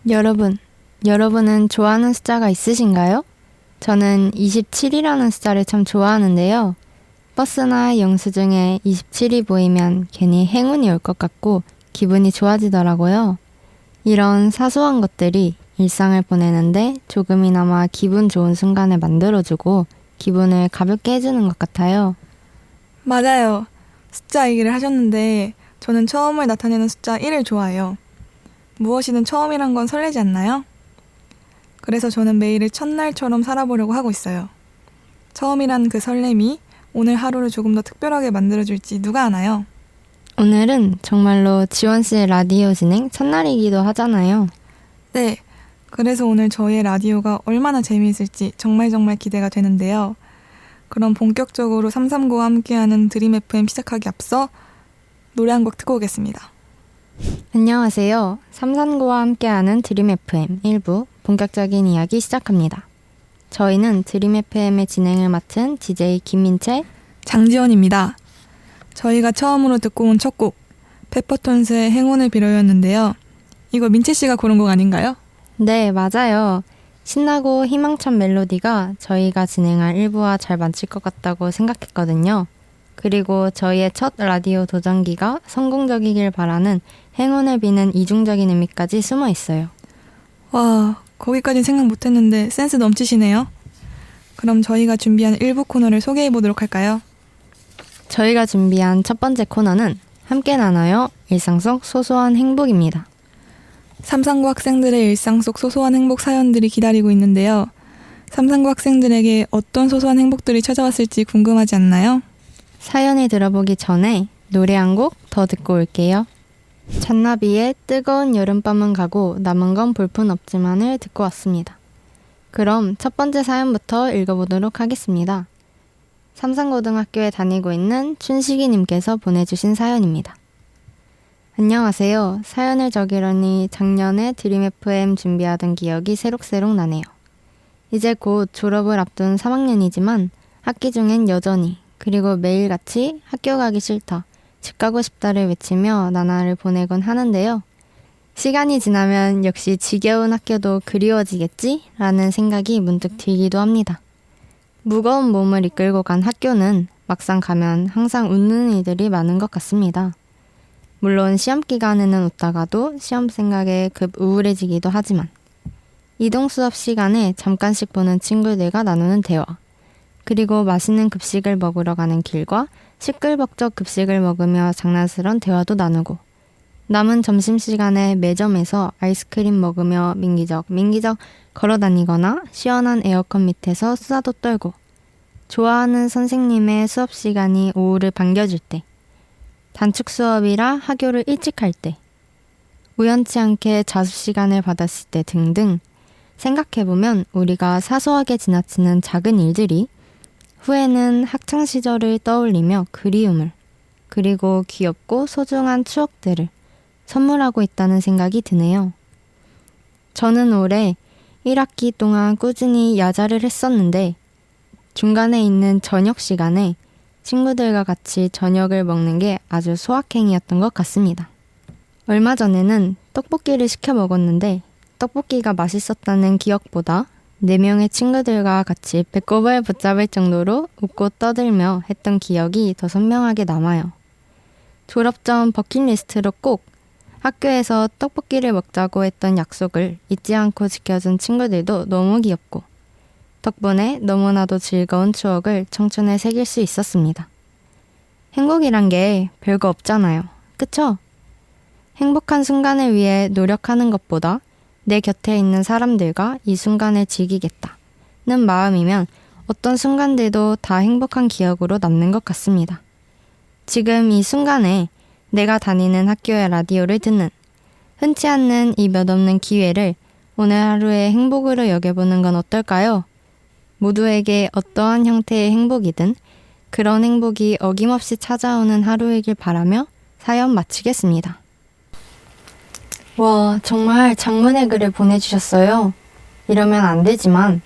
여러분은 좋아하는 숫자가 있으신가요? 저는 27이라는 숫자를 참 좋아하는데요. 버스나 영수증에 27이 보이면 괜히 행운이 올 것 같고 기분이 좋아지더라고요. 이런 사소한 것들이 일상을 보내는데 조금이나마 기분 좋은 순간을 만들어주고 기분을 가볍게 해주는 것 같아요. 맞아요. 숫자 얘기를 하셨는데 저는 처음을 나타내는 숫자 1을 좋아해요. 무엇이든 처음이란 건 설레지 않나요? 그래서 저는 매일을 첫날처럼 살아보려고 하고 있어요. 처음이란 그 설렘이 오늘 하루를 조금 더 특별하게 만들어줄지 누가 아나요? 오늘은 정말로 지원 씨의 라디오 진행 첫날이기도 하잖아요. 네, 그래서 오늘 저희의 라디오가 얼마나 재미있을지 정말 기대가 되는데요. 그럼 본격적으로 339와 함께하는 드림 FM 시작하기 앞서 노래 한 곡 듣고 오겠습니다. 안녕하세요. 339와 함께하는 드림 FM 1부 본격적인 이야기 시작합니다. 저희는 드림 FM의 진행을 맡은 DJ 김민채, 장지원입니다. 저희가 처음으로 듣고 온 첫 곡, 페퍼톤스의 행운을 빌어였는데요. 이거 민채 씨가 고른 곡 아닌가요? 네, 맞아요. 신나고 희망찬 멜로디가 저희가 진행할 1부와 잘 맞을 것 같다고 생각했거든요. 그리고 저희의 첫 라디오 도전기가 성공적이길 바라는 행운을 비는 이중적인 의미까지 숨어 있어요. 와, 거기까진 생각 못했는데 센스 넘치시네요. 그럼 저희가 준비한 1부 코너를 소개해 보도록 할까요? 저희가 준비한 첫 번째 코너는 함께 나눠요. 일상 속 소소한 행복입니다. 339 학생들의 일상 속 소소한 행복 사연들이 기다리고 있는데요. 339 학생들에게 어떤 소소한 행복들이 찾아왔을지 궁금하지 않나요? 사연을 들어보기 전에 노래 한 곡 더 듣고 올게요. 잔나비의 뜨거운 여름밤은 가고 남은 건 볼품 없지만을 듣고 왔습니다. 그럼 첫 번째 사연부터 읽어보도록 하겠습니다. 삼산고등학교에 다니고 있는 춘식이님께서 보내주신 사연입니다. 안녕하세요. 사연을 적으려니 작년에 드림 FM 준비하던 기억이 새록새록 나네요. 이제 곧 졸업을 앞둔 3학년이지만 학기 중엔 여전히 그리고 매일같이 학교 가기 싫다, 집 가고 싶다를 외치며 나날을 보내곤 하는데요. 시간이 지나면 역시 지겨운 학교도 그리워지겠지? 라는 생각이 문득 들기도 합니다. 무거운 몸을 이끌고 간 학교는 막상 가면 항상 웃는 이들이 많은 것 같습니다. 물론 시험 기간에는 웃다가도 시험 생각에 급 우울해지기도 하지만 이동 수업 시간에 잠깐씩 보는 친구들과 나누는 대화, 그리고 맛있는 급식을 먹으러 가는 길과 시끌벅적 급식을 먹으며 장난스런 대화도 나누고 남은 점심시간에 매점에서 아이스크림 먹으며 민기적 걸어다니거나 시원한 에어컨 밑에서 수다도 떨고 좋아하는 선생님의 수업시간이 오후를 반겨줄 때, 단축 수업이라 학교를 일찍 할 때, 우연치 않게 자습시간을 받았을 때 등등 생각해보면 우리가 사소하게 지나치는 작은 일들이 후에는 학창시절을 떠올리며 그리움을, 그리고 귀엽고 소중한 추억들을 선물하고 있다는 생각이 드네요. 저는 올해 1학기 동안 꾸준히 야자를 했었는데 중간에 있는 저녁 시간에 친구들과 같이 저녁을 먹는 게 아주 소확행이었던 것 같습니다. 얼마 전에는 떡볶이를 시켜 먹었는데 떡볶이가 맛있었다는 기억보다 4명의 친구들과 같이 배꼽을 붙잡을 정도로 웃고 떠들며 했던 기억이 더 선명하게 남아요. 졸업 전 버킷리스트로 꼭 학교에서 떡볶이를 먹자고 했던 약속을 잊지 않고 지켜준 친구들도 너무 귀엽고 덕분에 너무나도 즐거운 추억을 청춘에 새길 수 있었습니다. 행복이란 게 별거 없잖아요. 그쵸? 행복한 순간을 위해 노력하는 것보다 내 곁에 있는 사람들과 이 순간을 즐기겠다는 마음이면 어떤 순간들도 다 행복한 기억으로 남는 것 같습니다. 지금 이 순간에 내가 다니는 학교의 라디오를 듣는, 흔치 않는 이 몇 없는 기회를 오늘 하루의 행복으로 여겨보는 건 어떨까요? 모두에게 어떠한 형태의 행복이든 그런 행복이 어김없이 찾아오는 하루이길 바라며 사연 마치겠습니다. 와, 정말 장문의 글을 보내주셨어요. 이러면 안 되지만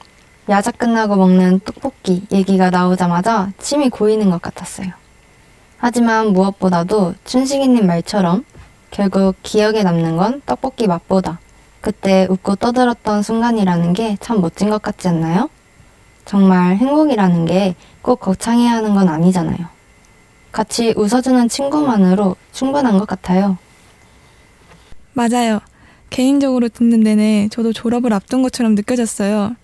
야자 끝나고 먹는 떡볶이 얘기가 나오자마자 침이 고이는 것 같았어요. 하지만 무엇보다도 춘식이님 말처럼 결국 기억에 남는 건 떡볶이 맛보다 그때 웃고 떠들었던 순간이라는 게 참 멋진 것 같지 않나요? 정말 행복이라는 게 꼭 거창해야 하는 건 아니잖아요. 같이 웃어주는 친구만으로 충분한 것 같아요. 맞아요. 개인적으로 듣는 내내 저도 졸업을 앞둔 것처럼 느껴졌어요.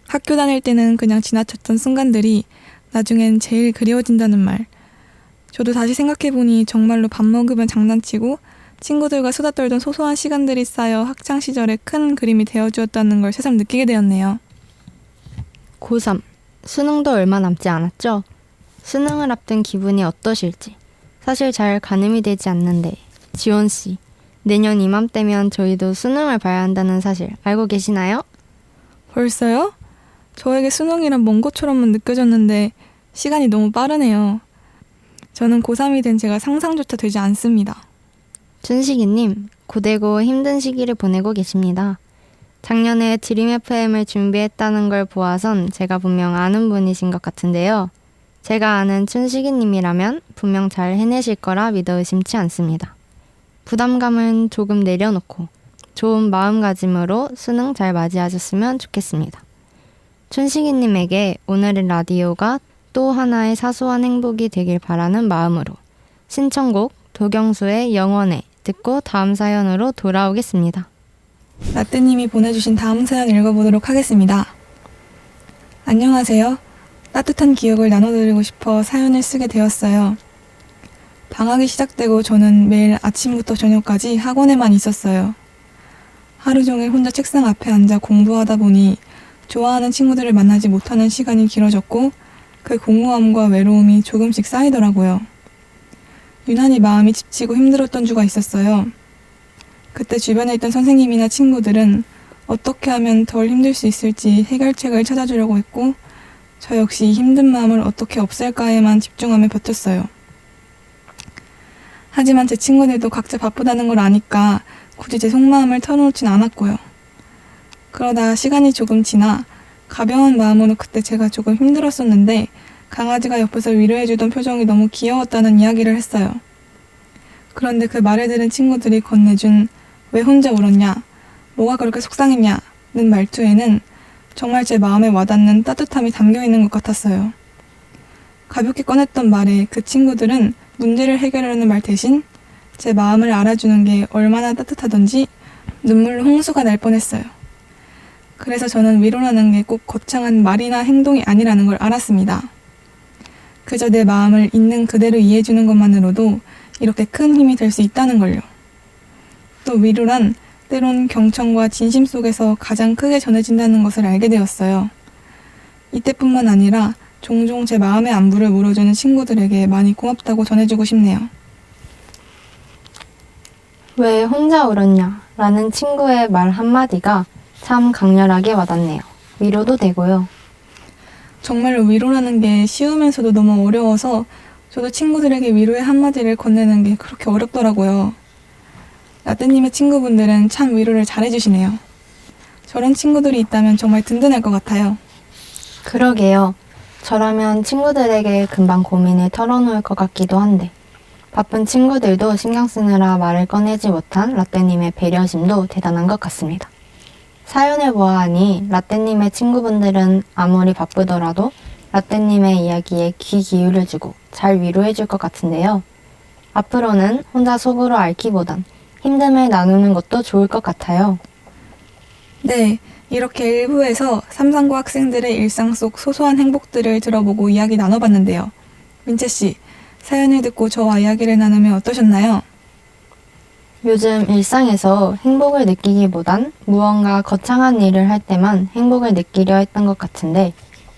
학교 다닐 때는 그냥 지나쳤던 순간들이 나중엔 제일 그리워진다는 말. 저도 다시 생각해보니 정말로 밥 먹으면 장난치고 친구들과 수다 떨던 소소한 시간들이 쌓여 학창시절의 큰 그림이 되어주었다는 걸 새삼 느끼게 되었네요. 고3, 수능도 얼마 남지 않았죠? 수능을 앞둔 기분이 어떠실지 사실 잘 가늠이 되지 않는데 지원씨, 내년 이맘때면 저희도 수능을 봐야 한다는 사실 알고 계시나요? 벌써요? 저에게 수능이란 먼 것처럼만 느껴졌는데 시간이 너무 빠르네요. 저는 고3이 된 제가 상상조차 되지 않습니다. 춘식이님, 고되고 힘든 시기를 보내고 계십니다. 작년에 드림 FM을 준비했다는 걸 보아선 제가 분명 아는 분이신 것 같은데요. 제가 아는 춘식이님이라면 분명 잘 해내실 거라 믿어 의심치 않습니다. 부담감은 조금 내려놓고 좋은 마음가짐으로 수능 잘 맞이하셨으면 좋겠습니다. 춘식이님에게 오늘의 라디오가 또 하나의 사소한 행복이 되길 바라는 마음으로 신청곡 도경수의 영원해 듣고 다음 사연으로 돌아오겠습니다. 라떼님이 보내주신 다음 사연 읽어보도록 하겠습니다. 안녕하세요. 따뜻한 기억을 나눠드리고 싶어 사연을 쓰게 되었어요. 방학이 시작되고 저는 매일 아침부터 저녁까지 학원에만 있었어요. 하루 종일 혼자 책상 앞에 앉아 공부하다 보니 좋아하는 친구들을 만나지 못하는 시간이 길어졌고 그 공허함과 외로움이 조금씩 쌓이더라고요. 유난히 마음이 지치고 힘들었던 주가 있었어요. 그때 주변에 있던 선생님이나 친구들은 어떻게 하면 덜 힘들 수 있을지 해결책을 찾아주려고 했고 저 역시 이 힘든 마음을 어떻게 없앨까에만 집중하며 버텼어요. 하지만 제 친구들도 각자 바쁘다는 걸 아니까 굳이 제 속마음을 털어놓진 않았고요. 그러다 시간이 조금 지나 가벼운 마음으로 그때 제가 조금 힘들었었는데 강아지가 옆에서 위로해주던 표정이 너무 귀여웠다는 이야기를 했어요. 그런데 그 말을 들은 친구들이 건네준 왜 혼자 울었냐, 뭐가 그렇게 속상했냐는 말투에는 정말 제 마음에 와닿는 따뜻함이 담겨있는 것 같았어요. 가볍게 꺼냈던 말에 그 친구들은 문제를 해결하는 말 대신 제 마음을 알아주는 게 얼마나 따뜻하던지 눈물로 홍수가 날 뻔했어요. 그래서 저는 위로라는 게 꼭 거창한 말이나 행동이 아니라는 걸 알았습니다. 그저 내 마음을 있는 그대로 이해해주는 것만으로도 이렇게 큰 힘이 될 수 있다는 걸요. 또 위로란 때론 경청과 진심 속에서 가장 크게 전해진다는 것을 알게 되었어요. 이때뿐만 아니라 종종 제 마음의 안부를 물어주는 친구들에게 많이 고맙다고 전해주고 싶네요. 왜 혼자 울었냐? 라는 친구의 말 한마디가 참 강렬하게 와닿네요. 위로도 되고요. 정말로 위로라는 게 쉬우면서도 너무 어려워서 저도 친구들에게 위로의 한마디를 건네는 게 그렇게 어렵더라고요. 라떼님의 친구분들은 참 위로를 잘해주시네요. 저런 친구들이 있다면 정말 든든할 것 같아요. 그러게요. 저라면 친구들에게 금방 고민을 털어놓을 것 같기도 한데 바쁜 친구들도 신경 쓰느라 말을 꺼내지 못한 라떼님의 배려심도 대단한 것 같습니다. 사연을 보아하니 라떼님의 친구분들은 아무리 바쁘더라도 라떼님의 이야기에 귀 기울여주고 잘 위로해줄 것 같은데요. 앞으로는 혼자 속으로 앓기보단 힘듦을 나누는 것도 좋을 것 같아요. 네, 이렇게 1부에서 삼상고 학생들의 일상 속 소소한 행복들을 들어보고 이야기 나눠봤는데요. 민채씨, 사연을 듣고 저와 이야기를 나누면 어떠셨나요? 요즘 일상에서 행복을 느끼기보단 무언가 거창한 일을 할 때만 행복을 느끼려 했던 것 같은데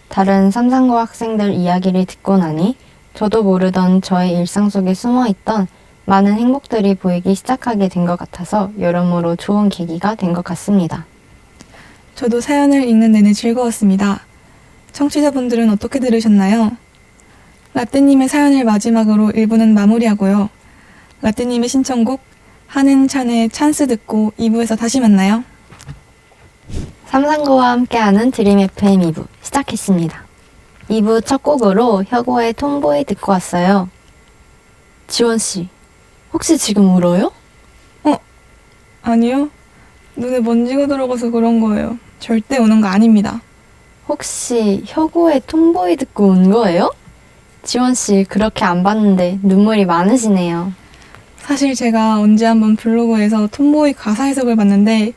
다른 삼상고 학생들 이야기를 듣고 나니 저도 모르던 저의 일상 속에 숨어있던 많은 행복들이 보이기 시작하게 된 것 같아서 여러모로 좋은 계기가 된 것 같습니다. 저도 사연을 읽는 내내 즐거웠습니다. 청취자분들은 어떻게 들으셨나요? 라떼님의 사연을 마지막으로 1부는 마무리하고요. 라떼님의 신청곡 한은찬의 찬스 듣고 2부에서 다시 만나요. 삼상고와 함께하는 드림 FM 2부 시작했습니다. 2부 첫 곡으로 혁오의 톰보이 듣고 왔어요. 지원씨, 혹시 지금 울어요? 아니요. 눈에 먼지가 들어가서 그런 거예요. 절대 우는 거 아닙니다. 혹시 혁오의 톰보이 듣고 운 거예요? 지원 씨 그렇게 안 봤는데 눈물이 많으시네요. 사실 제가 언제 한번 블로그에서 톰보이 가사 해석을 봤는데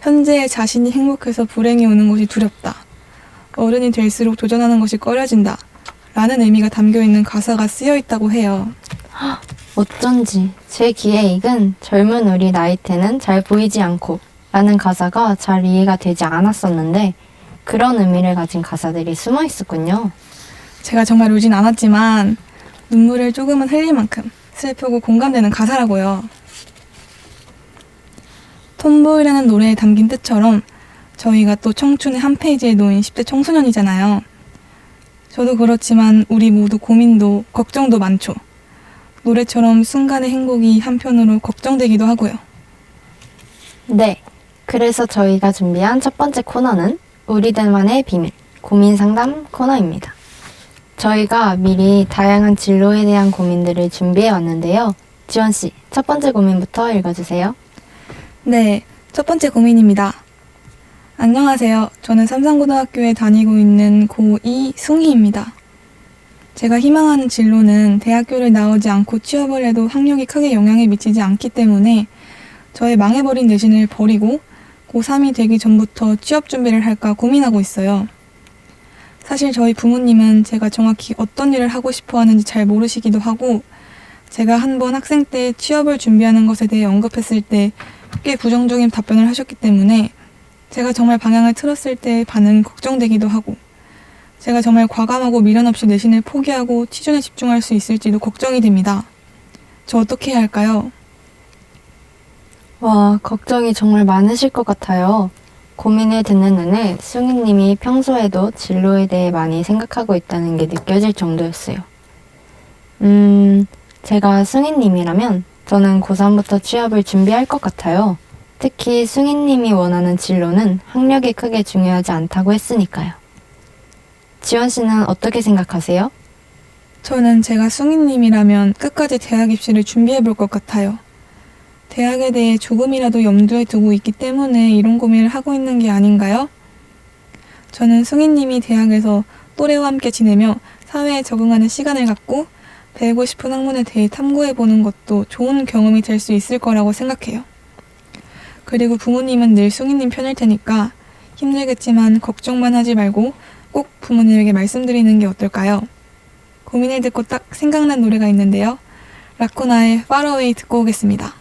현재 자신이 행복해서 불행이 오는 것이 두렵다. 어른이 될수록 도전하는 것이 꺼려진다. 라는 의미가 담겨있는 가사가 쓰여 있다고 해요. 어쩐지 제 귀에 익은 젊은 우리 나이 때는 잘 보이지 않고 라는 가사가 잘 이해가 되지 않았었는데 그런 의미를 가진 가사들이 숨어 있었군요. 제가 정말 울진 않았지만 눈물을 조금은 흘릴 만큼 슬프고 공감되는 가사라고요. 톰보이라는 노래에 담긴 뜻처럼 저희가 또 청춘의 한 페이지에 놓인 10대 청소년이잖아요. 저도 그렇지만 우리 모두 고민도 걱정도 많죠. 노래처럼 순간의 행복이 한편으로 걱정되기도 하고요. 네, 그래서 저희가 준비한 첫 번째 코너는 우리들만의 비밀, 고민 상담 코너입니다. 저희가 미리 다양한 진로에 대한 고민들을 준비해 왔는데요. 지원 씨, 첫 번째 고민부터 읽어주세요. 네, 첫 번째 고민입니다. 안녕하세요. 저는 삼산고등학교에 다니고 있는 고2 숭이입니다. 제가 희망하는 진로는 대학교를 나오지 않고 취업을 해도 학력이 크게 영향을 미치지 않기 때문에 저의 망해버린 내신을 버리고 고3이 되기 전부터 취업 준비를 할까 고민하고 있어요. 사실 저희 부모님은 제가 정확히 어떤 일을 하고 싶어 하는지 잘 모르시기도 하고 제가 한번 학생 때 취업을 준비하는 것에 대해 언급했을 때 꽤 부정적인 답변을 하셨기 때문에 제가 정말 방향을 틀었을 때의 반응이 걱정되기도 하고 제가 정말 과감하고 미련 없이 내신을 포기하고 취준에 집중할 수 있을지도 걱정이 됩니다. 저 어떻게 해야 할까요? 와, 걱정이 정말 많으실 것 같아요. 고민을 듣는 내내 승희님이 평소에도 진로에 대해 많이 생각하고 있다는 게 느껴질 정도였어요. 제가 승희님이라면 저는 고3부터 취업을 준비할 것 같아요. 특히 승희님이 원하는 진로는 학력이 크게 중요하지 않다고 했으니까요. 지원 씨는 어떻게 생각하세요? 저는 제가 숭이님이라면 끝까지 대학 입시를 준비해 볼 것 같아요. 대학에 대해 조금이라도 염두에 두고 있기 때문에 이런 고민을 하고 있는 게 아닌가요? 저는 숭이님이 대학에서 또래와 함께 지내며 사회에 적응하는 시간을 갖고 배우고 싶은 학문에 대해 탐구해보는 것도 좋은 경험이 될 수 있을 거라고 생각해요. 그리고 부모님은 늘 숭이님 편일 테니까 힘들겠지만 걱정만 하지 말고 꼭 부모님에게 말씀드리는 게 어떨까요? 고민을 듣고 딱 생각난 노래가 있는데요. 라쿠나의 Far Away 듣고 오겠습니다.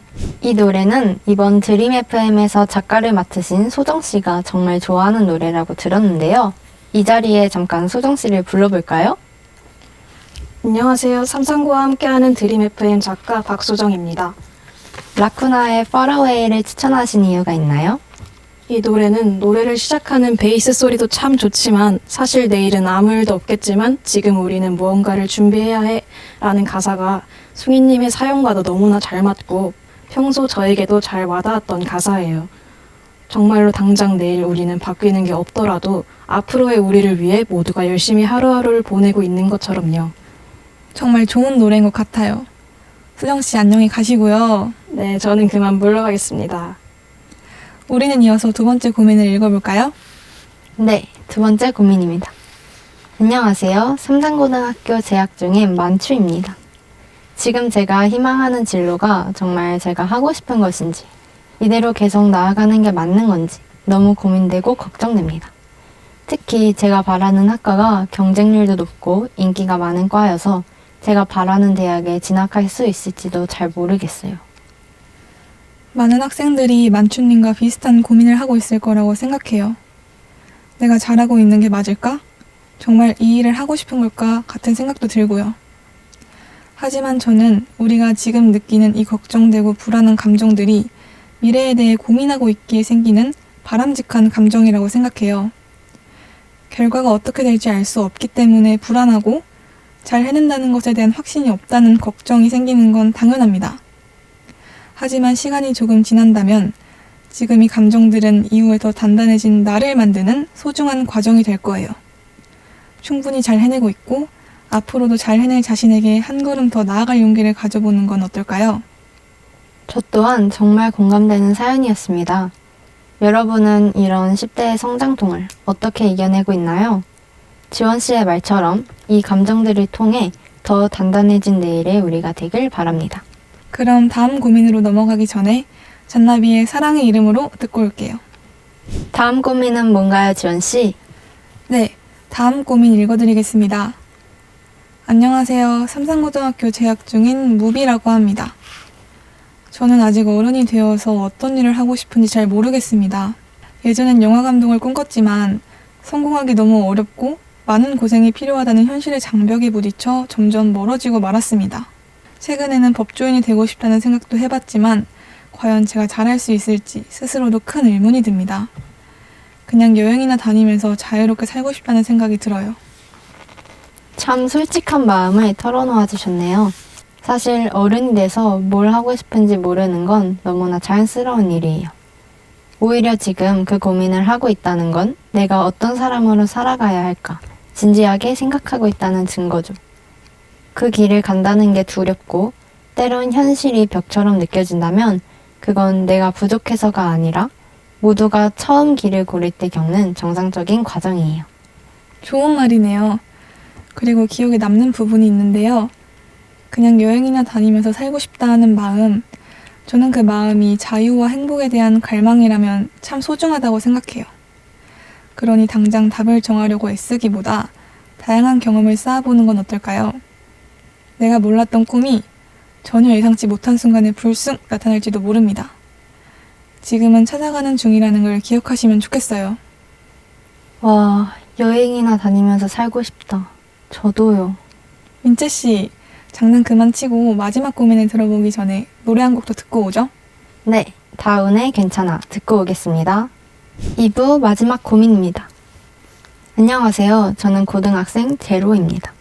이 노래는 이번 드림 FM에서 작가를 맡으신 소정 씨가 정말 좋아하는 노래라고 들었는데요. 이 자리에 잠깐 소정 씨를 불러볼까요? 안녕하세요. 삼산고와 함께하는 드림 FM 작가 박소정입니다. 라쿠나의 Far Away를 추천하신 이유가 있나요? 이 노래는 노래를 시작하는 베이스 소리도 참 좋지만 사실 내일은 아무 일도 없겠지만 지금 우리는 무언가를 준비해야 해 라는 가사가 숭이님의 사연과도 너무나 잘 맞고 평소 저에게도 잘 와닿았던 가사예요. 정말로 당장 내일 우리는 바뀌는 게 없더라도 앞으로의 우리를 위해 모두가 열심히 하루하루를 보내고 있는 것처럼요. 정말 좋은 노래인 것 같아요. 수정씨 안녕히 가시고요. 네, 저는 그만 물러가겠습니다. 우리는 이어서 두 번째 고민을 읽어볼까요? 네, 두 번째 고민입니다. 안녕하세요. 삼산고등학교 재학 중인 만추입니다. 지금 제가 희망하는 진로가 정말 제가 하고 싶은 것인지 이대로 계속 나아가는 게 맞는 건지 너무 고민되고 걱정됩니다. 특히 제가 바라는 학과가 경쟁률도 높고 인기가 많은 과여서 제가 바라는 대학에 진학할 수 있을지도 잘 모르겠어요. 많은 학생들이 만추님과 비슷한 고민을 하고 있을 거라고 생각해요. 내가 잘하고 있는 게 맞을까? 정말 이 일을 하고 싶은 걸까? 같은 생각도 들고요. 하지만 저는 우리가 지금 느끼는 이 걱정되고 불안한 감정들이 미래에 대해 고민하고 있기에 생기는 바람직한 감정이라고 생각해요. 결과가 어떻게 될지 알 수 없기 때문에 불안하고 잘 해낸다는 것에 대한 확신이 없다는 걱정이 생기는 건 당연합니다. 하지만 시간이 조금 지난다면 지금 이 감정들은 이후에 더 단단해진 나를 만드는 소중한 과정이 될 거예요. 충분히 잘 해내고 있고 앞으로도 잘 해낼 자신에게 한 걸음 더 나아갈 용기를 가져보는 건 어떨까요? 저 또한 정말 공감되는 사연이었습니다. 여러분은 이런 10대의 성장통을 어떻게 이겨내고 있나요? 지원 씨의 말처럼 이 감정들을 통해 더 단단해진 내일의 우리가 되길 바랍니다. 그럼 다음 고민으로 넘어가기 전에 잔나비의 사랑의 이름으로 듣고 올게요. 다음 고민은 뭔가요, 지원 씨? 네, 다음 고민 읽어드리겠습니다. 안녕하세요. 삼산고등학교 재학 중인 무비라고 합니다. 저는 아직 어른이 되어서 어떤 일을 하고 싶은지 잘 모르겠습니다. 예전엔 영화 감독을 꿈꿨지만 성공하기 너무 어렵고 많은 고생이 필요하다는 현실의 장벽에 부딪혀 점점 멀어지고 말았습니다. 최근에는 법조인이 되고 싶다는 생각도 해봤지만 과연 제가 잘할 수 있을지 스스로도 큰 의문이 듭니다. 그냥 여행이나 다니면서 자유롭게 살고 싶다는 생각이 들어요. 참 솔직한 마음을 털어놓아 주셨네요. 사실 어른이 돼서 뭘 하고 싶은지 모르는 건 너무나 자연스러운 일이에요. 오히려 지금 그 고민을 하고 있다는 건 내가 어떤 사람으로 살아가야 할까 진지하게 생각하고 있다는 증거죠. 그 길을 간다는 게 두렵고 때론 현실이 벽처럼 느껴진다면 그건 내가 부족해서가 아니라 모두가 처음 길을 고를 때 겪는 정상적인 과정이에요. 좋은 말이네요. 그리고 기억에 남는 부분이 있는데요. 그냥 여행이나 다니면서 살고 싶다 하는 마음, 저는 그 마음이 자유와 행복에 대한 갈망이라면 참 소중하다고 생각해요. 그러니 당장 답을 정하려고 애쓰기보다 다양한 경험을 쌓아보는 건 어떨까요? 내가 몰랐던 꿈이 전혀 예상치 못한 순간에 불쑥 나타날지도 모릅니다. 지금은 찾아가는 중이라는 걸 기억하시면 좋겠어요. 와, 여행이나 다니면서 살고 싶다. 저도요. 민채씨, 장난 그만 치고 마지막 고민을 들어보기 전에 노래 한 곡도 듣고 오죠? 네, 다운의 괜찮아 듣고 오겠습니다. 2부 마지막 고민입니다. 안녕하세요. 저는 고등학생 제로입니다.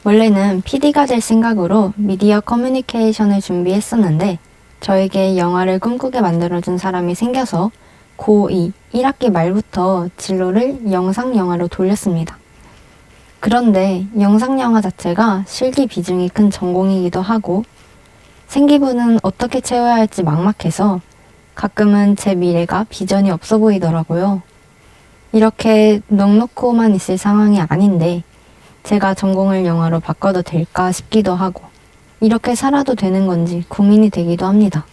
원래는 PD가 될 생각으로 미디어 커뮤니케이션을 준비했었는데 저에게 영화를 꿈꾸게 만들어준 사람이 생겨서 고2 1학기 말부터 진로를 영상영화로 돌렸습니다. 그런데 영상영화 자체가 실기 비중이 큰 전공이기도 하고 생기부는 어떻게 채워야 할지 막막해서 가끔은 제 미래가 비전이 없어 보이더라고요. 이렇게 넉넉고만 있을 상황이 아닌데 제가 전공을 영화로 바꿔도 될까 싶기도 하고 이렇게 살아도 되는 건지 고민이 되기도 합니다.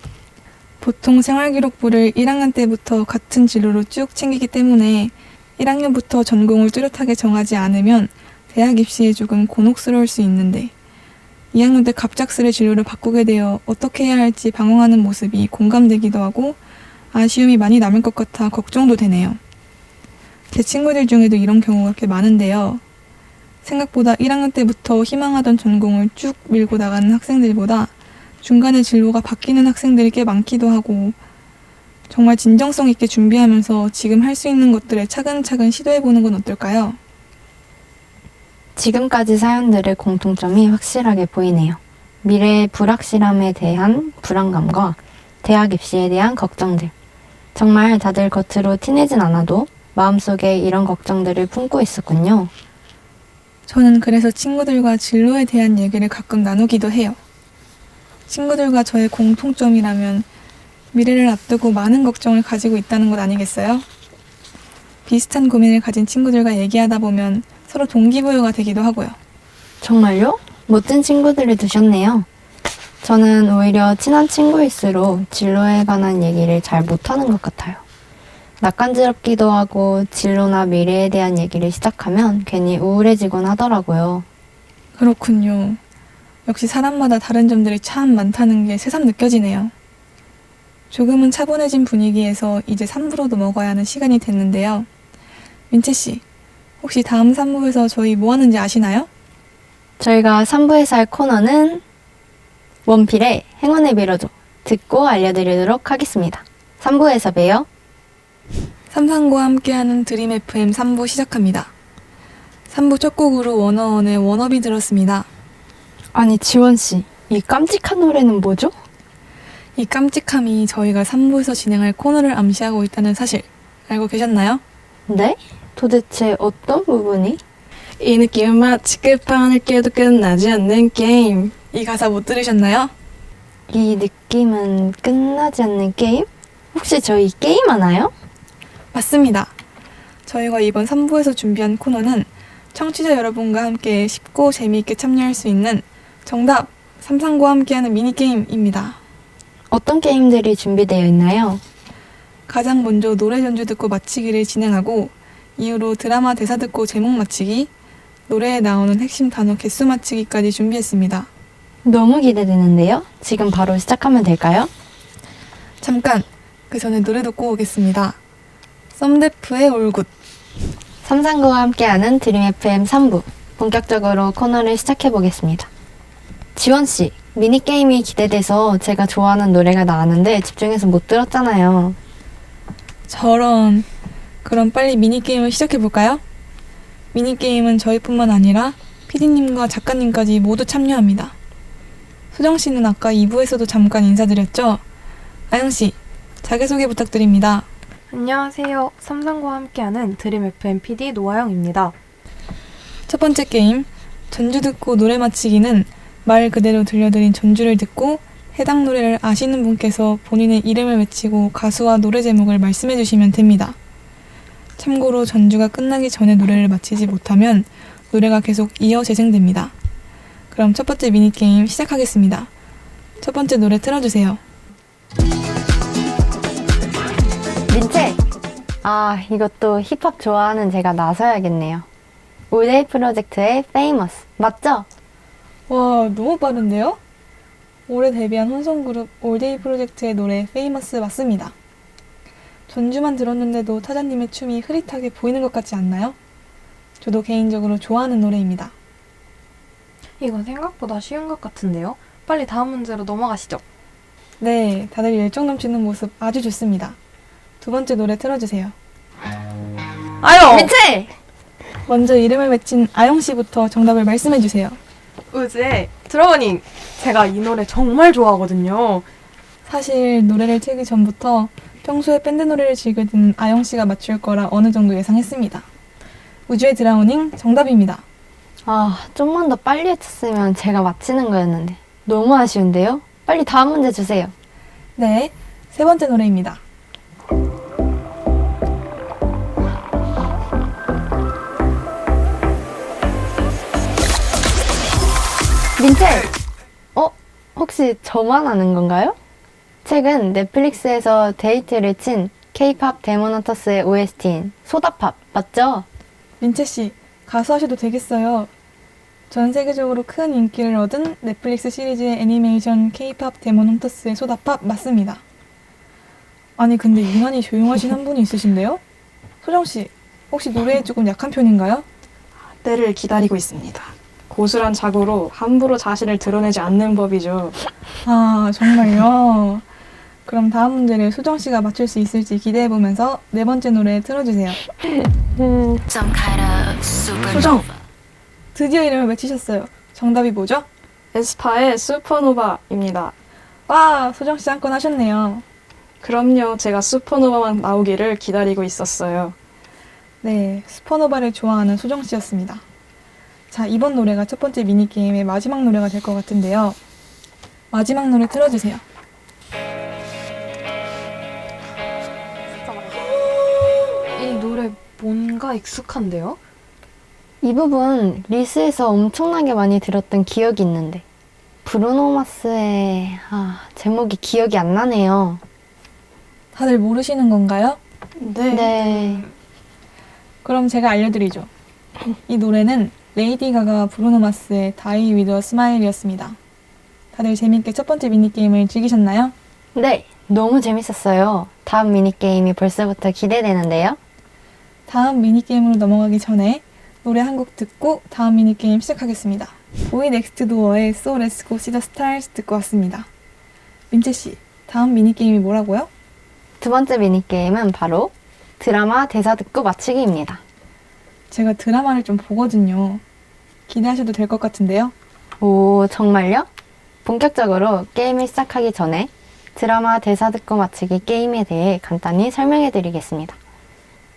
보통 생활기록부를 1학년 때부터 같은 진로로 쭉 챙기기 때문에 1학년부터 전공을 뚜렷하게 정하지 않으면 대학 입시에 조금 곤혹스러울 수 있는데 2학년 때 갑작스레 진로를 바꾸게 되어 어떻게 해야 할지 방황하는 모습이 공감되기도 하고 아쉬움이 많이 남을 것 같아 걱정도 되네요. 제 친구들 중에도 이런 경우가 꽤 많은데요. 생각보다 1학년 때부터 희망하던 전공을 쭉 밀고 나가는 학생들보다 중간에 진로가 바뀌는 학생들이 꽤 많기도 하고 정말 진정성 있게 준비하면서 지금 할 수 있는 것들을 차근차근 시도해보는 건 어떨까요? 지금까지 사연들의 공통점이 확실하게 보이네요. 미래의 불확실함에 대한 불안감과 대학 입시에 대한 걱정들. 정말 다들 겉으로 티내진 않아도 마음속에 이런 걱정들을 품고 있었군요. 저는 그래서 친구들과 진로에 대한 얘기를 가끔 나누기도 해요. 친구들과 저의 공통점이라면 미래를 앞두고 많은 걱정을 가지고 있다는 것 아니겠어요? 비슷한 고민을 가진 친구들과 얘기하다 보면 서로 동기부여가 되기도 하고요. 정말요? 멋진 친구들을 두셨네요. 저는 오히려 친한 친구일수록 진로에 관한 얘기를 잘 못하는 것 같아요. 낯간지럽기도 하고 진로나 미래에 대한 얘기를 시작하면 괜히 우울해지곤 하더라고요. 그렇군요. 역시 사람마다 다른 점들이 참 많다는 게 새삼 느껴지네요. 조금은 차분해진 분위기에서 이제 3부로 넘어가야 하는 시간이 됐는데요. 민채씨, 혹시 다음 3부에서 저희 뭐 하는지 아시나요? 저희가 3부에서 할 코너는 원필의 행운을 빌어줘 듣고 알려드리도록 하겠습니다. 3부에서 봬요. 삼상과 함께하는 드림 FM 3부 시작합니다. 3부 첫 곡으로 워너원의 워너비 들었습니다. 아니 지원씨, 이 깜찍한 노래는 뭐죠? 이 깜찍함이 저희가 3부에서 진행할 코너를 암시하고 있다는 사실 알고 계셨나요? 네? 도대체 어떤 부분이? 이 느낌은 마치 끝판을 깨도 끝나지 않는 게임. 이 가사 못 들으셨나요? 이 느낌은 끝나지 않는 게임? 혹시 저희 게임 하나요? 맞습니다. 저희가 이번 3부에서 준비한 코너는 청취자 여러분과 함께 쉽고 재미있게 참여할 수 있는 정답 339와 함께하는 미니게임입니다. 어떤 게임들이 준비되어 있나요? 가장 먼저 노래 전주 듣고 맞히기를 진행하고 이후로 드라마 대사 듣고 제목 맞히기, 노래에 나오는 핵심 단어 개수 맞히기까지 준비했습니다. 너무 기대되는데요? 지금 바로 시작하면 될까요? 잠깐! 그 전에 노래 듣고 오겠습니다. 썸데프의 올굿. 삼상구와 함께하는 드림 FM 3부 본격적으로 코너를 시작해 보겠습니다. 지원 씨, 미니 게임이 기대돼서 제가 좋아하는 노래가 나왔는데 집중해서 못 들었잖아요. 저런. 그럼 빨리 미니게임을 시작해볼까요? 미니게임은 저희뿐만 아니라 PD님과 작가님까지 모두 참여합니다. 수정씨는 아까 2부에서도 잠깐 인사드렸죠? 아영씨, 자기소개 부탁드립니다. 안녕하세요. 삼성과 함께하는 드림 FM PD 노아영입니다. 첫 번째 게임, 전주 듣고 노래 맞히기는 말 그대로 들려드린 전주를 듣고 해당 노래를 아시는 분께서 본인의 이름을 외치고 가수와 노래 제목을 말씀해 주시면 됩니다. 참고로 전주가 끝나기 전에 노래를 맞히지 못하면 노래가 계속 이어 재생됩니다. 그럼 첫 번째 미니게임 시작하겠습니다. 첫 번째 노래 틀어주세요. 민채! 아, 이것도 힙합 좋아하는 제가 나서야겠네요. 올데이 프로젝트의 Famous, 맞죠? 와, 너무 빠른데요? 올해 데뷔한 혼성그룹 올데이 프로젝트의 노래 페이머스 맞습니다. 전주만 들었는데도 타자님의 춤이 흐릿하게 보이는 것 같지 않나요? 저도 개인적으로 좋아하는 노래입니다. 이건 생각보다 쉬운 것 같은데요? 빨리 다음 문제로 넘어가시죠. 네, 다들 열정 넘치는 모습 아주 좋습니다. 두 번째 노래 틀어주세요. 아영! 민채! 먼저 이름을 외친 아영씨부터 정답을 말씀해주세요. 우즈의 트러버닝! 제가 이 노래 정말 좋아하거든요. 사실 노래를 틀기 전부터 평소에 밴드 노래를 즐겨 듣는 아영씨가 맞출 거라 어느 정도 예상했습니다. 우주의 드라우닝 정답입니다. 아, 좀만 더 빨리 해쳤으면 제가 맞히는 거였는데. 너무 아쉬운데요? 빨리 다음 문제 주세요. 네, 세 번째 노래입니다. 민채! 혹시 저만 아는 건가요? 최근 넷플릭스에서 데이트를 친 K-팝 데모너터스의 OST인 소다팝, 맞죠? 민채씨, 가수 하셔도 되겠어요. 전 세계적으로 큰 인기를 얻은 넷플릭스 시리즈의 애니메이션 K-팝 데몬 헌터스의 소다팝 맞습니다. 아니 근데 유난히 조용하신 한 분이 있으신데요? 소정씨, 혹시 노래에 조금 약한 편인가요? 때를 기다리고 있습니다. 고스란 자고로 함부로 자신을 드러내지 않는 법이죠. 아 정말요? 그럼 다음 문제를 소정씨가 맞출 수 있을지 기대해보면서 네 번째 노래 틀어주세요. 소정! 드디어 이름을 외치셨어요. 정답이 뭐죠? 에스파의 슈퍼노바입니다. 와, 소정씨 한 건 하셨네요. 그럼요, 제가 슈퍼노바만 나오기를 기다리고 있었어요. 네, 슈퍼노바를 좋아하는 소정씨였습니다. 자, 이번 노래가 첫 번째 미니게임의 마지막 노래가 될 것 같은데요. 마지막 노래 틀어주세요. 이 노래 뭔가 익숙한데요? 이 부분 리스에서 엄청나게 많이 들었던 기억이 있는데 브루노마스의 제목이 기억이 안 나네요. 다들 모르시는 건가요? 네. 그럼 제가 알려드리죠. 이 노래는 레이디 가가 브루노 마스의 Die With A Smile이었습니다. 다들 재밌게 첫 번째 미니게임을 즐기셨나요? 네, 너무 재밌었어요. 다음 미니게임이 벌써부터 기대되는데요. 다음 미니게임으로 넘어가기 전에 노래 한 곡 듣고 다음 미니게임 시작하겠습니다. 보이 넥스트 도어의 So Let's Go See The Stars 듣고 왔습니다. 민채씨, 다음 미니게임이 뭐라고요? 두 번째 미니게임은 바로 드라마 대사 듣고 맞추기입니다. 제가 드라마를 좀 보거든요. 기대하셔도 될 것 같은데요. 오, 정말요? 본격적으로 게임을 시작하기 전에 드라마 대사 듣고 맞추기 게임에 대해 간단히 설명해 드리겠습니다.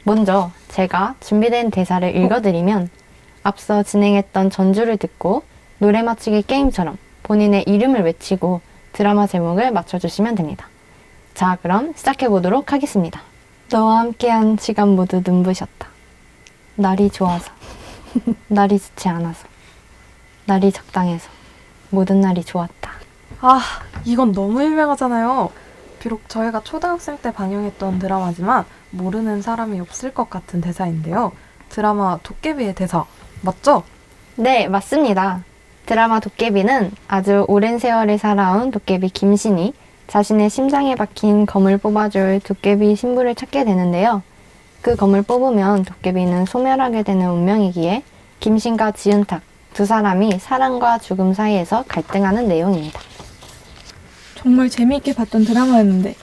먼저 제가 준비된 대사를 읽어드리면 앞서 진행했던 전주를 듣고 노래 맞추기 게임처럼 본인의 이름을 외치고 드라마 제목을 맞춰주시면 됩니다. 자, 그럼 시작해 보도록 하겠습니다. 너와 함께한 시간 모두 눈부셨다. 날이 좋아서, 날이 좋지 않아서, 날이 적당해서, 모든 날이 좋았다. 아, 이건 너무 유명하잖아요. 비록 저희가 초등학생 때 방영했던 드라마지만 모르는 사람이 없을 것 같은 대사인데요. 드라마 도깨비의 대사 맞죠? 네, 맞습니다. 드라마 도깨비는 아주 오랜 세월을 살아온 도깨비 김신이 자신의 심장에 박힌 검을 뽑아줄 도깨비 신부를 찾게 되는데요. 그 검을 뽑으면 도깨비는 소멸하게 되는 운명이기에 김신과 지은탁 두 사람이 사랑과 죽음 사이에서 갈등하는 내용입니다. 정말 재미있게 봤던 드라마였는데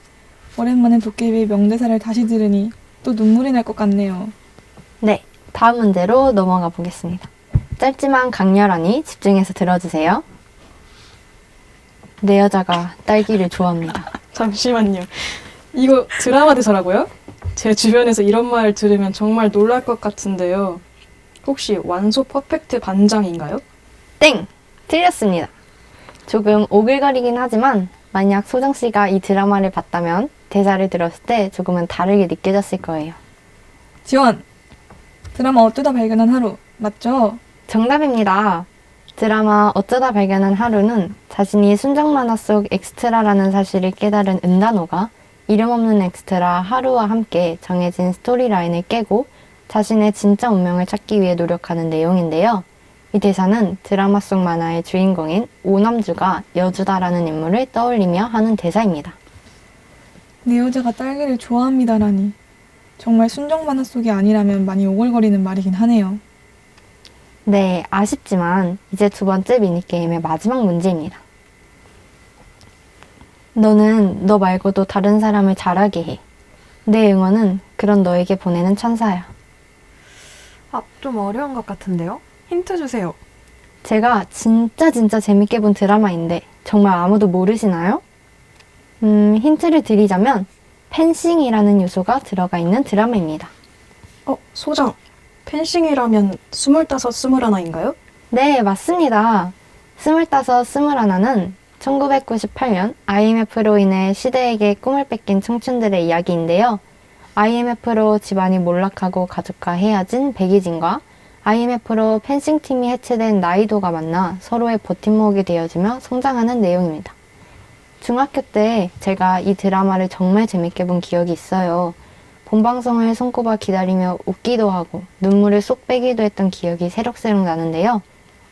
오랜만에 도깨비의 명대사를 다시 들으니 또 눈물이 날 것 같네요. 네, 다음 문제로 넘어가 보겠습니다. 짧지만 강렬하니 집중해서 들어주세요. 내 여자가 딸기를 좋아합니다. 잠시만요. 이거 드라마 대사라고요? 제 주변에서 이런 말을 들으면 정말 놀랄 것 같은데요. 혹시 완소 퍼펙트 반장인가요? 땡! 틀렸습니다. 조금 오글거리긴 하지만 만약 소정씨가 이 드라마를 봤다면 대사를 들었을 때 조금은 다르게 느껴졌을 거예요. 지원! 드라마 어쩌다 발견한 하루 맞죠? 정답입니다. 드라마 어쩌다 발견한 하루는 자신이 순정 만화 속 엑스트라라는 사실을 깨달은 은단호가 이름 없는 엑스트라 하루와 함께 정해진 스토리라인을 깨고 자신의 진짜 운명을 찾기 위해 노력하는 내용인데요. 이 대사는 드라마 속 만화의 주인공인 오남주가 여주다라는 인물을 떠올리며 하는 대사입니다. 내 여자가 딸기를 좋아합니다라니. 정말 순정 만화 속이 아니라면 많이 오글거리는 말이긴 하네요. 네, 아쉽지만 이제 두 번째 미니게임의 마지막 문제입니다. 너는 너 말고도 다른 사람을 잘하게 해. 내 응원은 그런 너에게 보내는 천사야. 아, 좀 어려운 것 같은데요? 힌트 주세요. 제가 진짜 재밌게 본 드라마인데 정말 아무도 모르시나요? 힌트를 드리자면 펜싱이라는 요소가 들어가 있는 드라마입니다. 소장. 펜싱이라면 25, 21인가요? 네, 맞습니다. 25, 21는 1998년 IMF로 인해 시대에게 꿈을 뺏긴 청춘들의 이야기인데요. IMF로 집안이 몰락하고 가족과 헤어진 백이진과 IMF로 펜싱팀이 해체된 나이도가 만나 서로의 버팀목이 되어주며 성장하는 내용입니다. 중학교 때 제가 이 드라마를 정말 재밌게 본 기억이 있어요. 본방송을 손꼽아 기다리며 웃기도 하고 눈물을 쏙 빼기도 했던 기억이 새록새록 나는데요.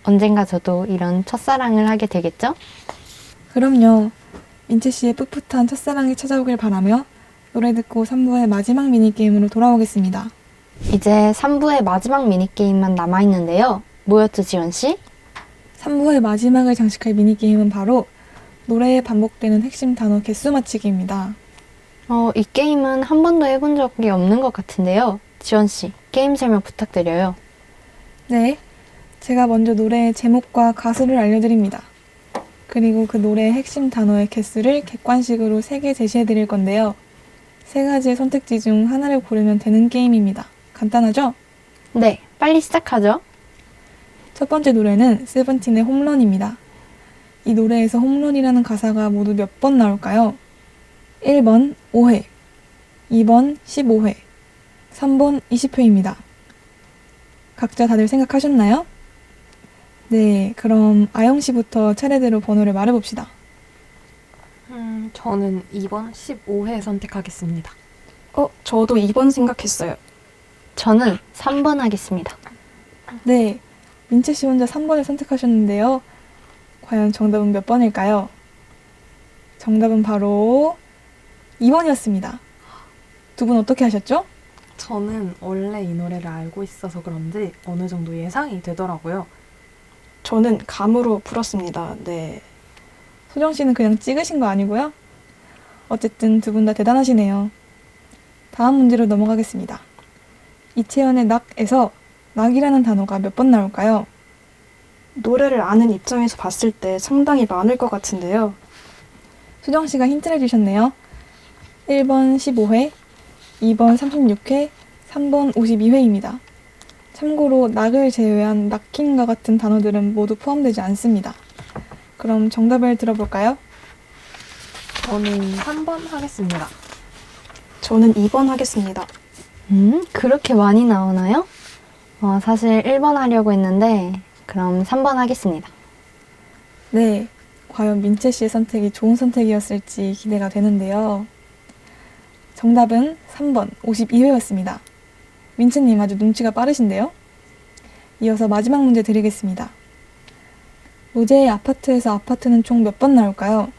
언젠가 저도 이런 첫사랑을 하게 되겠죠? 그럼요. 민채 씨의 풋풋한 첫사랑이 찾아오길 바라며 노래 듣고 3부의 마지막 미니게임으로 돌아오겠습니다. 이제 3부의 마지막 미니게임만 남아있는데요. 뭐였죠, 지원씨? 3부의 마지막을 장식할 미니게임은 바로 노래에 반복되는 핵심 단어 개수 맞히기입니다. 이 게임은 한 번도 해본 적이 없는 것 같은데요. 지원씨, 게임 설명 부탁드려요. 네, 제가 먼저 노래의 제목과 가수를 알려드립니다. 그리고 그 노래의 핵심 단어의 개수를 객관식으로 3개 제시해 드릴 건데요. 3가지의 선택지 중 하나를 고르면 되는 게임입니다. 간단하죠? 네, 빨리 시작하죠. 첫 번째 노래는 세븐틴의 홈런입니다. 이 노래에서 홈런이라는 가사가 모두 몇 번 나올까요? 1번 5회, 2번 15회, 3번 20회입니다. 각자 다들 생각하셨나요? 네, 그럼 아영 씨부터 차례대로 번호를 말해봅시다. 저는 2번 15회 선택하겠습니다. 저도 2번 생각했어요. 저는 3번 하겠습니다. 네, 민채 씨 혼자 3번을 선택하셨는데요. 과연 정답은 몇 번일까요? 정답은 바로 2번이었습니다. 두 분 어떻게 하셨죠? 저는 원래 이 노래를 알고 있어서 그런지 어느 정도 예상이 되더라고요. 저는 감으로 풀었습니다. 네. 소정 씨는 그냥 찍으신 거 아니고요? 어쨌든 두 분 다 대단하시네요. 다음 문제로 넘어가겠습니다. 이채연의 낙에서 낙이라는 단어가 몇 번 나올까요? 노래를 아는 입장에서 봤을 때 상당히 많을 것 같은데요. 수정 씨가 힌트를 주셨네요. 1번 15회, 2번 36회, 3번 52회입니다. 참고로 낙을 제외한 낙힌과 같은 단어들은 모두 포함되지 않습니다. 그럼 정답을 들어볼까요? 저는 3번 하겠습니다. 저는 2번 하겠습니다. 그렇게 많이 나오나요? 사실 1번 하려고 했는데 그럼 3번 하겠습니다. 네, 과연 민채 씨의 선택이 좋은 선택이었을지 기대가 되는데요. 정답은 3번 52회였습니다. 민채님 아주 눈치가 빠르신데요? 이어서 마지막 문제 드리겠습니다. 로제의 아파트에서 아파트는 총 몇 번 나올까요?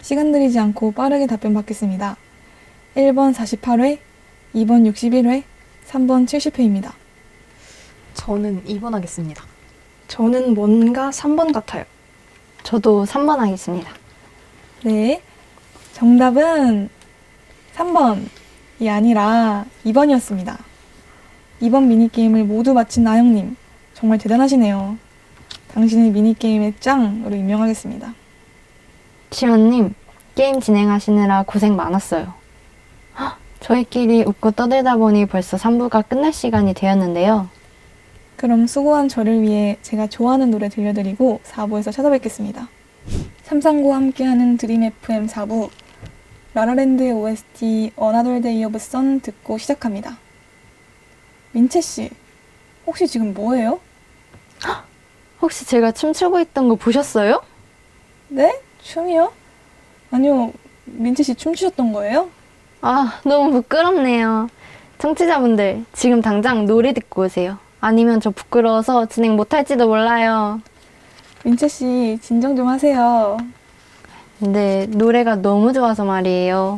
시간 들이지 않고 빠르게 답변 받겠습니다. 1번 48회, 2번 61회, 3번 70회입니다. 저는 2번 하겠습니다. 저는 뭔가 3번 같아요. 저도 3번 하겠습니다. 네, 정답은 3번이 아니라 2번이었습니다. 2번 미니게임을 모두 마친 나영님, 정말 대단하시네요. 당신을 미니게임의 짱으로 임명하겠습니다. 시원님, 게임 진행하시느라 고생 많았어요. 헉, 저희끼리 웃고 떠들다 보니 벌써 3부가 끝날 시간이 되었는데요. 그럼 수고한 저를 위해 제가 좋아하는 노래 들려드리고 4부에서 찾아뵙겠습니다. 339와 함께하는 드림 FM 4부 라라랜드의 OST Another Day of Sun 듣고 시작합니다. 민채씨, 혹시 지금 뭐해요? 혹시 제가 춤추고 있던 거 보셨어요? 네? 춤이요? 아니요, 민채씨 춤추셨던 거예요? 아, 너무 부끄럽네요. 청취자분들, 지금 당장 노래 듣고 오세요. 아니면 저 부끄러워서 진행 못할지도 몰라요. 민채씨, 진정 좀 하세요. 근데 노래가 너무 좋아서 말이에요.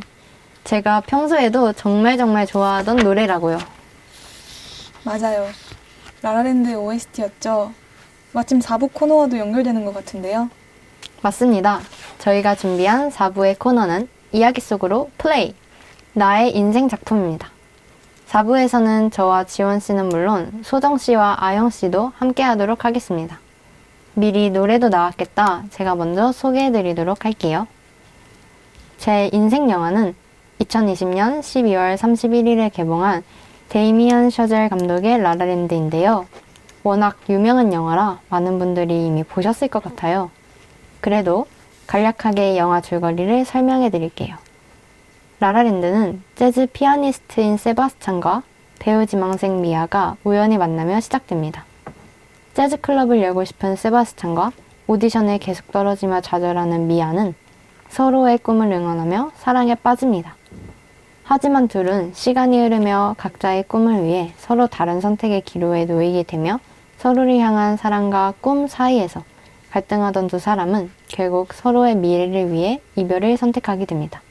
제가 평소에도 정말 좋아하던 노래라고요. 맞아요. 라라랜드 OST였죠. 마침 4부 코너와도 연결되는 것 같은데요. 맞습니다. 저희가 준비한 4부의 코너는 이야기 속으로 플레이, 나의 인생 작품입니다. 4부에서는 저와 지원 씨는 물론 소정 씨와 아영 씨도 함께 하도록 하겠습니다. 미리 노래도 나왔겠다 제가 먼저 소개해드리도록 할게요. 제 인생 영화는 2020년 12월 31일에 개봉한 데이미안 셔젤 감독의 라라랜드인데요. 워낙 유명한 영화라 많은 분들이 이미 보셨을 것 같아요. 그래도 간략하게 영화 줄거리를 설명해 드릴게요. 라라랜드는 재즈 피아니스트인 세바스찬과 배우 지망생 미아가 우연히 만나며 시작됩니다. 재즈 클럽을 열고 싶은 세바스찬과 오디션에 계속 떨어지며 좌절하는 미아는 서로의 꿈을 응원하며 사랑에 빠집니다. 하지만 둘은 시간이 흐르며 각자의 꿈을 위해 서로 다른 선택의 기로에 놓이게 되며 서로를 향한 사랑과 꿈 사이에서 갈등하던 두 사람은 결국 서로의 미래를 위해 이별을 선택하게 됩니다.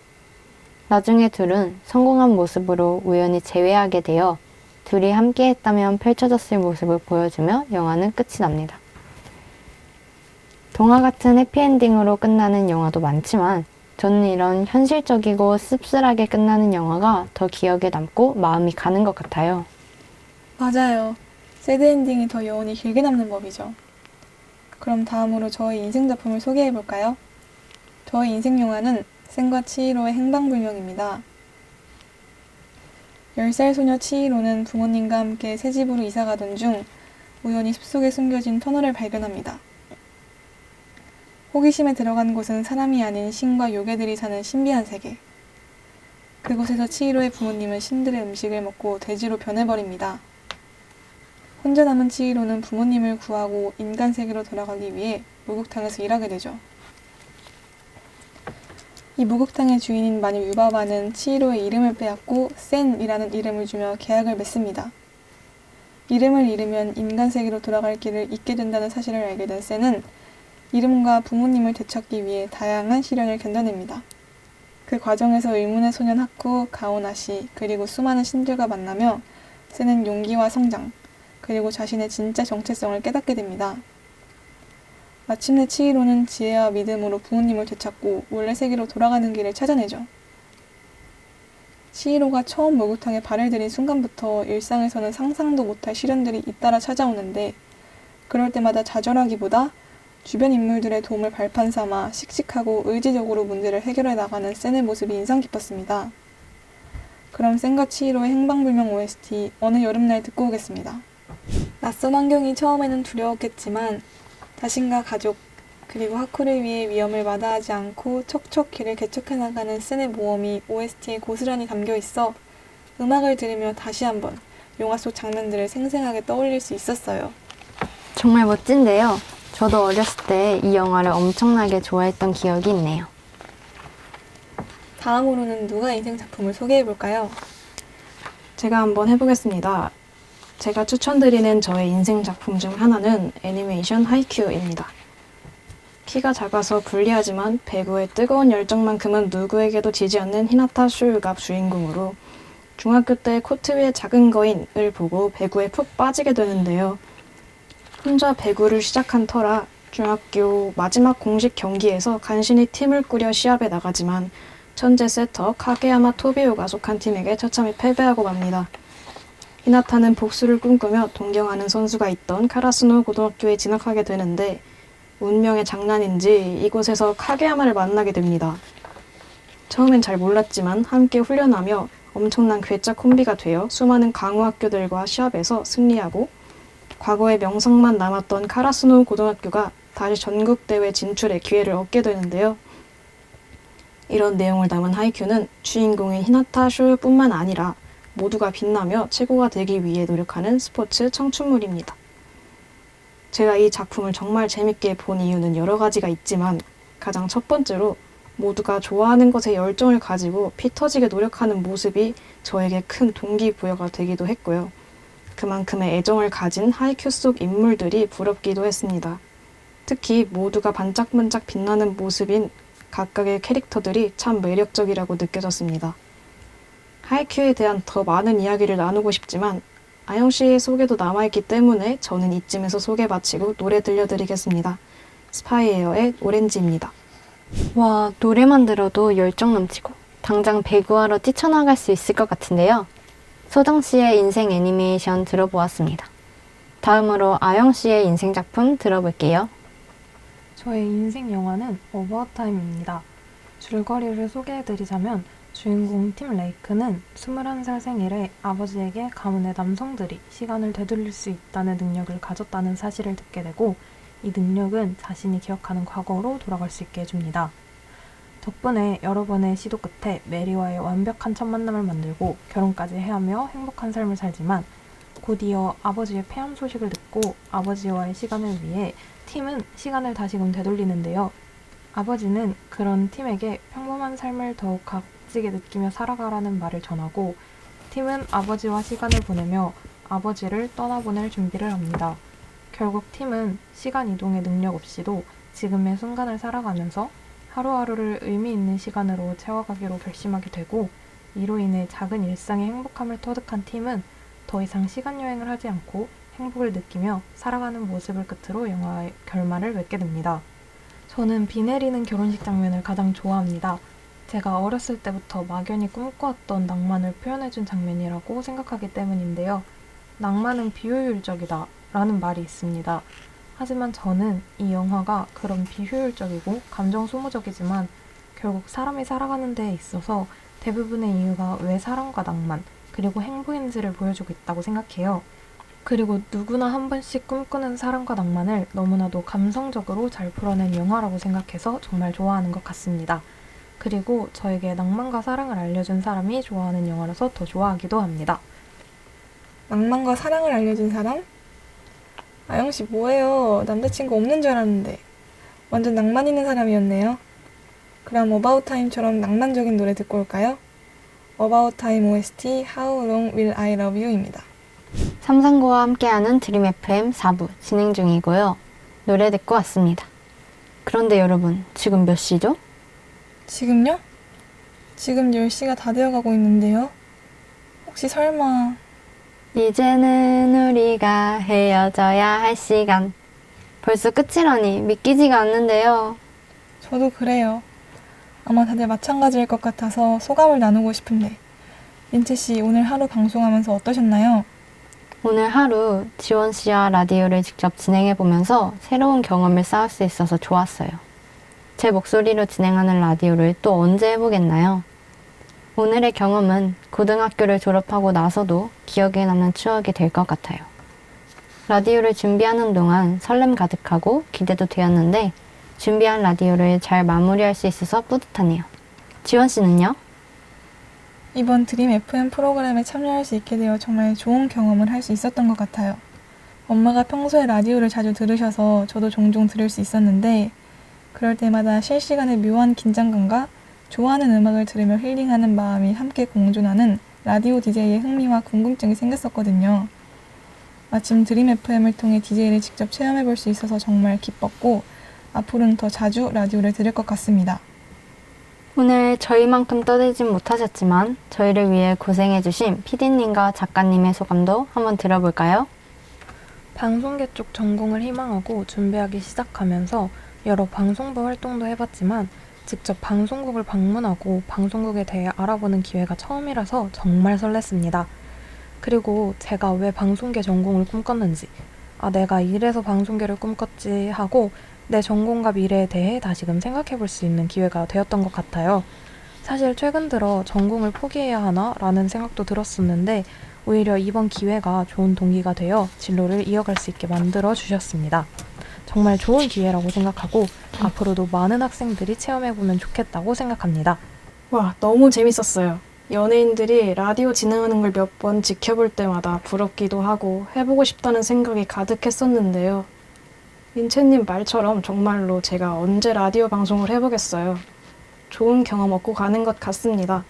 나중에 둘은 성공한 모습으로 우연히 재회하게 되어 둘이 함께했다면 펼쳐졌을 모습을 보여주며 영화는 끝이 납니다. 동화 같은 해피엔딩으로 끝나는 영화도 많지만 저는 이런 현실적이고 씁쓸하게 끝나는 영화가 더 기억에 남고 마음이 가는 것 같아요. 맞아요. 새드엔딩이 더 여운이 길게 남는 법이죠. 그럼 다음으로 저의 인생 작품을 소개해볼까요? 저의 인생 영화는 센과 치히로의 행방불명입니다. 10살 소녀 치히로는 부모님과 함께 새 집으로 이사가던 중 우연히 숲속에 숨겨진 터널을 발견합니다. 호기심에 들어간 곳은 사람이 아닌 신과 요괴들이 사는 신비한 세계. 그곳에서 치히로의 부모님은 신들의 음식을 먹고 돼지로 변해버립니다. 혼자 남은 치히로는 부모님을 구하고 인간 세계로 돌아가기 위해 목욕탕에서 일하게 되죠. 이 목욕탕의 주인인 마녀 유바바는 치히로의 이름을 빼앗고 센이라는 이름을 주며 계약을 맺습니다. 이름을 잃으면 인간 세계로 돌아갈 길을 잃게 된다는 사실을 알게 된 센은 이름과 부모님을 되찾기 위해 다양한 시련을 견뎌냅니다. 그 과정에서 의문의 소년 하쿠, 가오나시, 그리고 수많은 신들과 만나며 센은 용기와 성장, 그리고 자신의 진짜 정체성을 깨닫게 됩니다. 마침내 치히로는 지혜와 믿음으로 부모님을 되찾고 원래 세계로 돌아가는 길을 찾아내죠. 치히로가 처음 목욕탕에 발을 들인 순간부터 일상에서는 상상도 못할 시련들이 잇따라 찾아오는데 그럴 때마다 좌절하기보다 주변 인물들의 도움을 발판 삼아 씩씩하고 의지적으로 문제를 해결해 나가는 센의 모습이 인상 깊었습니다. 그럼 센과 치히로의 행방불명 OST 어느 여름날 듣고 오겠습니다. 낯선 환경이 처음에는 두려웠겠지만 자신과 가족, 그리고 하쿠를 위해 위험을 마다하지 않고 척척 길을 개척해 나가는 슨의 모험이 OST에 고스란히 담겨 있어 음악을 들으며 다시 한번 영화 속 장면들을 생생하게 떠올릴 수 있었어요. 정말 멋진데요. 저도 어렸을 때 이 영화를 엄청나게 좋아했던 기억이 있네요. 다음으로는 누가 인생 작품을 소개해 볼까요? 제가 한번 해보겠습니다. 제가 추천드리는 저의 인생 작품 중 하나는 애니메이션 하이큐입니다. 키가 작아서 불리하지만 배구의 뜨거운 열정만큼은 누구에게도 지지 않는 히나타 슈유가 주인공으로 중학교 때 코트 위에 작은 거인을 보고 배구에 푹 빠지게 되는데요. 혼자 배구를 시작한 터라 중학교 마지막 공식 경기에서 간신히 팀을 꾸려 시합에 나가지만 천재 세터 카게야마 토비우가 속한 팀에게 처참히 패배하고 맙니다. 히나타는 복수를 꿈꾸며 동경하는 선수가 있던 카라스노 고등학교에 진학하게 되는데 운명의 장난인지 이곳에서 카게야마를 만나게 됩니다. 처음엔 잘 몰랐지만 함께 훈련하며 엄청난 괴짜 콤비가 되어 수많은 강호 학교들과 시합에서 승리하고 과거의 명성만 남았던 카라스노 고등학교가 다시 전국대회 진출의 기회를 얻게 되는데요. 이런 내용을 담은 하이큐는 주인공인 히나타 쇼유뿐만 아니라 모두가 빛나며 최고가 되기 위해 노력하는 스포츠 청춘물입니다. 제가 이 작품을 정말 재밌게 본 이유는 여러 가지가 있지만 가장 첫 번째로 모두가 좋아하는 것에 열정을 가지고 피 터지게 노력하는 모습이 저에게 큰 동기부여가 되기도 했고요. 그만큼의 애정을 가진 하이큐 속 인물들이 부럽기도 했습니다. 특히 모두가 반짝반짝 빛나는 모습인 각각의 캐릭터들이 참 매력적이라고 느껴졌습니다. 하이큐에 대한 더 많은 이야기를 나누고 싶지만 아영 씨의 소개도 남아있기 때문에 저는 이쯤에서 소개 마치고 노래 들려드리겠습니다. 스파이에어의 오렌지입니다. 와, 노래만 들어도 열정 넘치고 당장 배구하러 뛰쳐나갈 수 있을 것 같은데요. 소정 씨의 인생 애니메이션 들어보았습니다. 다음으로 아영 씨의 인생 작품 들어볼게요. 저의 인생 영화는 어바웃 타임입니다. 줄거리를 소개해드리자면 주인공 팀 레이크는 21살 생일에 아버지에게 가문의 남성들이 시간을 되돌릴 수 있다는 능력을 가졌다는 사실을 듣게 되고 이 능력은 자신이 기억하는 과거로 돌아갈 수 있게 해줍니다. 덕분에 여러 번의 시도 끝에 메리와의 완벽한 첫 만남을 만들고 결혼까지 해하며 행복한 삶을 살지만 곧이어 아버지의 폐암 소식을 듣고 아버지와의 시간을 위해 팀은 시간을 다시금 되돌리는데요. 아버지는 그런 팀에게 평범한 삶을 더욱 값지게 느끼며 살아가라는 말을 전하고 팀은 아버지와 시간을 보내며 아버지를 떠나보낼 준비를 합니다. 결국 팀은 시간 이동의 능력 없이도 지금의 순간을 살아가면서 하루하루를 의미 있는 시간으로 채워가기로 결심하게 되고 이로 인해 작은 일상의 행복함을 터득한 팀은 더 이상 시간 여행을 하지 않고 행복을 느끼며 살아가는 모습을 끝으로 영화의 결말을 맺게 됩니다. 저는 비 내리는 결혼식 장면을 가장 좋아합니다. 제가 어렸을 때부터 막연히 꿈꿔왔던 낭만을 표현해준 장면이라고 생각하기 때문인데요. 낭만은 비효율적이다 라는 말이 있습니다. 하지만 저는 이 영화가 그런 비효율적이고 감정 소모적이지만 결국 사람이 살아가는 데에 있어서 대부분의 이유가 왜 사랑과 낭만 그리고 행복인지를 보여주고 있다고 생각해요. 그리고 누구나 한 번씩 꿈꾸는 사랑과 낭만을 너무나도 감성적으로 잘 풀어낸 영화라고 생각해서 정말 좋아하는 것 같습니다. 그리고 저에게 낭만과 사랑을 알려준 사람이 좋아하는 영화라서 더 좋아하기도 합니다. 낭만과 사랑을 알려준 사람? 아영씨 뭐예요? 남자친구 없는 줄 알았는데 완전 낭만 있는 사람이었네요. 그럼 어바웃 타임처럼 낭만적인 노래 듣고 올까요? 어바웃 타임 OST How Long Will I Love You입니다. 삼상고와 함께하는 드림 FM 4부 진행 중이고요. 노래 듣고 왔습니다. 그런데 여러분, 지금 몇 시죠? 지금요? 지금 10시가 다 되어가고 있는데요. 혹시 설마... 이제는 우리가 헤어져야 할 시간. 벌써 끝이라니 믿기지가 않는데요. 저도 그래요. 아마 다들 마찬가지일 것 같아서 소감을 나누고 싶은데 민채씨 오늘 하루 방송하면서 어떠셨나요? 오늘 하루 지원 씨와 라디오를 직접 진행해보면서 새로운 경험을 쌓을 수 있어서 좋았어요. 제 목소리로 진행하는 라디오를 또 언제 해보겠나요? 오늘의 경험은 고등학교를 졸업하고 나서도 기억에 남는 추억이 될 것 같아요. 라디오를 준비하는 동안 설렘 가득하고 기대도 되었는데 준비한 라디오를 잘 마무리할 수 있어서 뿌듯하네요. 지원 씨는요? 이번 드림 FM 프로그램에 참여할 수 있게 되어 정말 좋은 경험을 할 수 있었던 것 같아요. 엄마가 평소에 라디오를 자주 들으셔서 저도 종종 들을 수 있었는데 그럴 때마다 실시간의 묘한 긴장감과 좋아하는 음악을 들으며 힐링하는 마음이 함께 공존하는 라디오 DJ의 흥미와 궁금증이 생겼었거든요. 마침 드림 FM을 통해 DJ를 직접 체험해볼 수 있어서 정말 기뻤고 앞으로는 더 자주 라디오를 들을 것 같습니다. 오늘 저희만큼 떠들진 못하셨지만 저희를 위해 고생해주신 PD님과 작가님의 소감도 한번 들어볼까요? 방송계 쪽 전공을 희망하고 준비하기 시작하면서 여러 방송부 활동도 해봤지만 직접 방송국을 방문하고 방송국에 대해 알아보는 기회가 처음이라서 정말 설렜습니다. 그리고 제가 왜 방송계 전공을 꿈꿨는지, 내가 이래서 방송계를 꿈꿨지 하고 내 전공과 미래에 대해 다시금 생각해볼 수 있는 기회가 되었던 것 같아요. 사실 최근 들어 전공을 포기해야 하나 라는 생각도 들었었는데 오히려 이번 기회가 좋은 동기가 되어 진로를 이어갈 수 있게 만들어 주셨습니다. 정말 좋은 기회라고 생각하고 앞으로도 많은 학생들이 체험해보면 좋겠다고 생각합니다. 와, 너무 재밌었어요. 연예인들이 라디오 진행하는 걸 몇 번 지켜볼 때마다 부럽기도 하고 해보고 싶다는 생각이 가득했었는데요. 민채님 말처럼 정말로 제가 언제 라디오 방송을 해보겠어요. 좋은 경험 얻고 가는 것 같습니다.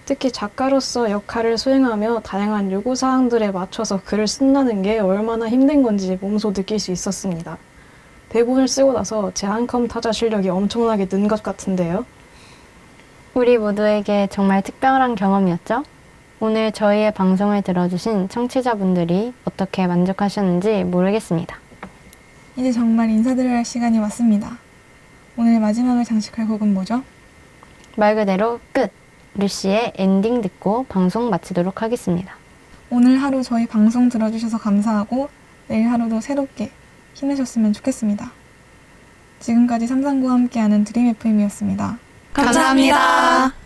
특히 작가로서 역할을 수행하며 다양한 요구사항들에 맞춰서 글을 쓴다는 게 얼마나 힘든 건지 몸소 느낄 수 있었습니다. 대본을 쓰고 나서 제 한컴 타자 실력이 엄청나게 는 것 같은데요. 우리 모두에게 정말 특별한 경험이었죠? 오늘 저희의 방송을 들어주신 청취자분들이 어떻게 만족하셨는지 모르겠습니다. 이제 정말 인사드려야 할 시간이 왔습니다. 오늘 마지막을 장식할 곡은 뭐죠? 말 그대로 끝! 루시의 엔딩 듣고 방송 마치도록 하겠습니다. 오늘 하루 저희 방송 들어주셔서 감사하고 내일 하루도 새롭게 힘내셨으면 좋겠습니다. 지금까지 삼상구와 함께하는 드림 FM이었습니다. 감사합니다.